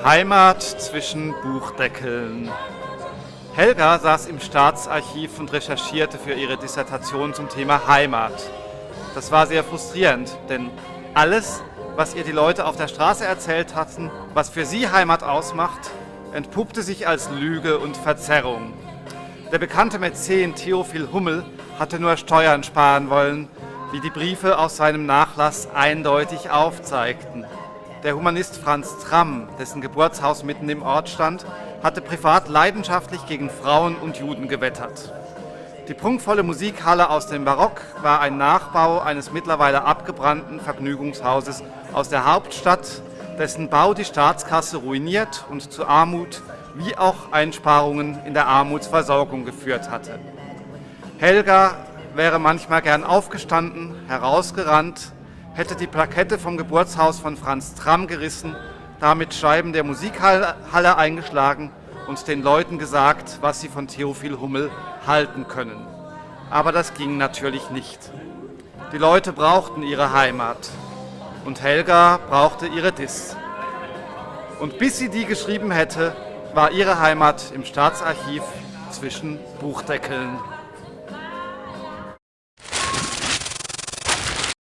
Heimat zwischen Buchdeckeln. Helga saß im Staatsarchiv und recherchierte für ihre Dissertation zum Thema Heimat. Das war sehr frustrierend, denn alles, was ihr die Leute auf der Straße erzählt hatten, was für sie Heimat ausmacht, entpuppte sich als Lüge und Verzerrung. Der bekannte Mäzen Theophil Hummel hatte nur Steuern sparen wollen, wie die Briefe aus seinem Nachlass eindeutig aufzeigten. Der Humanist Franz Tramm, dessen Geburtshaus mitten im Ort stand, hatte privat leidenschaftlich gegen Frauen und Juden gewettert. Die prunkvolle Musikhalle aus dem Barock war ein Nachbau eines mittlerweile abgebrannten Vergnügungshauses aus der Hauptstadt, dessen Bau die Staatskasse ruiniert und zu Armut wie auch Einsparungen in der Armutsversorgung geführt hatte. Helga wäre manchmal gern aufgestanden, herausgerannt, hätte die Plakette vom Geburtshaus von Franz Tramm gerissen, damit Scheiben der Musikhalle eingeschlagen und den Leuten gesagt, was sie von Theophil Hummel halten können. Aber das ging natürlich nicht. Die Leute brauchten ihre Heimat und Helga brauchte ihre Diss. Und bis sie die geschrieben hätte, war ihre Heimat im Staatsarchiv zwischen Buchdeckeln.